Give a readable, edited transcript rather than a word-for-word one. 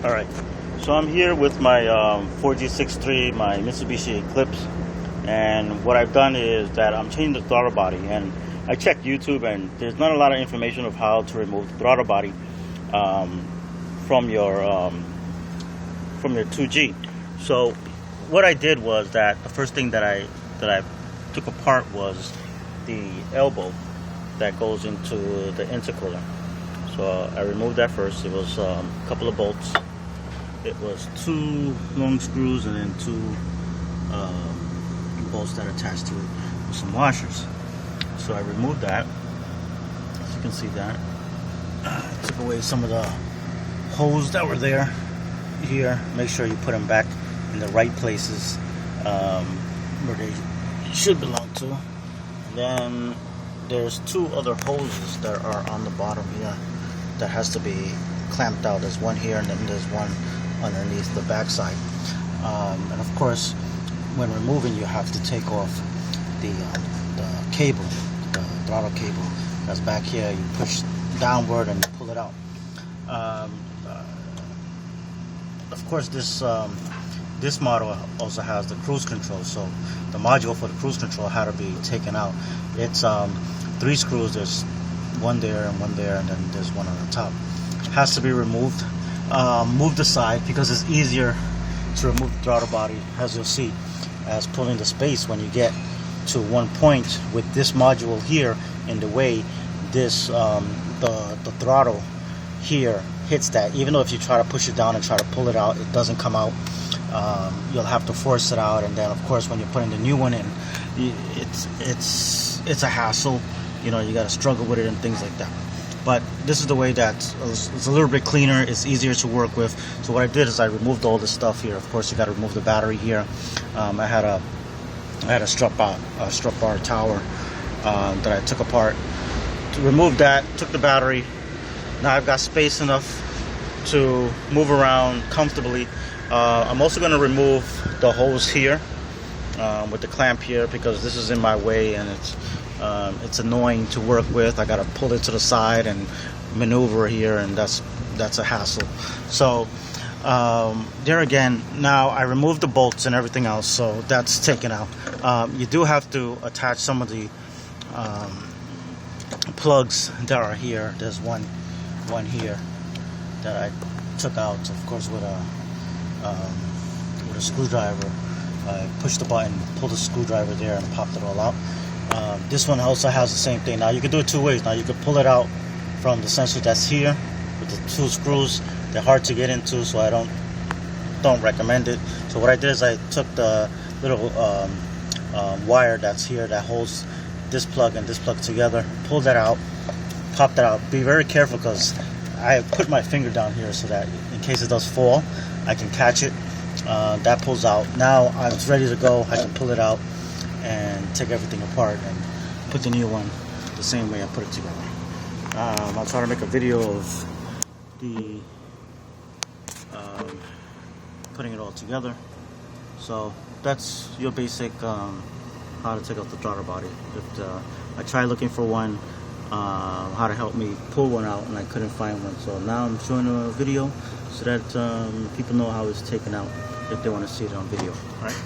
Alright, so I'm here with my 4G63, my Mitsubishi Eclipse, and what I've done is that I'm changing the throttle body, and I checked YouTube and there's not a lot of information of how to remove the throttle body from your 2G. So what I did was that the first thing that I took apart was the elbow that goes into the intercooler. So I removed that first. It was a couple of bolts. It was 2 long screws and then 2 bolts that attached to it with some washers. So I removed that. As you can see that. I took away some of the holes that were there here. Make sure you put them back in the right places where they should belong to. And then there's 2 other hoses that are on the bottom here that has to be clamped out. There's one here and then there's one underneath the backside. And of course, when removing, you have to take off the cable, the throttle cable that's back here. You push downward and pull it out. Of course, this model also has the cruise control, so the module for the cruise control had to be taken out. It's 3 screws. There's one there and one there, and then there's one on the top. It has to be removed. Moved aside because it's easier to remove the throttle body, as you'll see, as pulling the space when you get to one point with this module here in the way. This the throttle here hits that. Even though if you try to push it down and try to pull it out, it doesn't come out. You'll have to force it out, and then of course when you're putting the new one in, it's a hassle. You know, you got to struggle with it and things like that. But this is the way that it's a little bit cleaner. It's easier to work with. So what I did is I removed all this stuff here. Of course, you got to remove the battery here. I had a strut bar tower that I took apart. To remove that, took the battery. Now I've got space enough to move around comfortably. I'm also going to remove the hose here with the clamp here because this is in my way and it's annoying to work with. I got to pull it to the side and maneuver here, and that's a hassle. So there again, now I removed the bolts and everything else, so that's taken out. You do have to attach some of the plugs that are here. There's one here that I took out, of course, with a screwdriver. I pushed the button, pulled the screwdriver there, and popped it all out. This one also has the same thing. Now you can do it 2 ways. Now you can pull it out from the sensor that's here with the 2 screws. They're hard to get into, so I don't recommend it. So what I did is I took the little wire that's here that holds this plug and this plug together, pulled that out, popped that out. Be very careful because I put my finger down here so that in case it does fall, I can catch it. That pulls out. Now it's ready to go. I can pull it out and take everything apart and put the new one the same way I put it together. I'll try to make a video of the putting it all together. So that's your basic how to take out the throttle body. I tried looking for one, how to help me pull one out, and I couldn't find one. So now I'm showing a video so that people know how it's taken out if they want to see it on video. All right.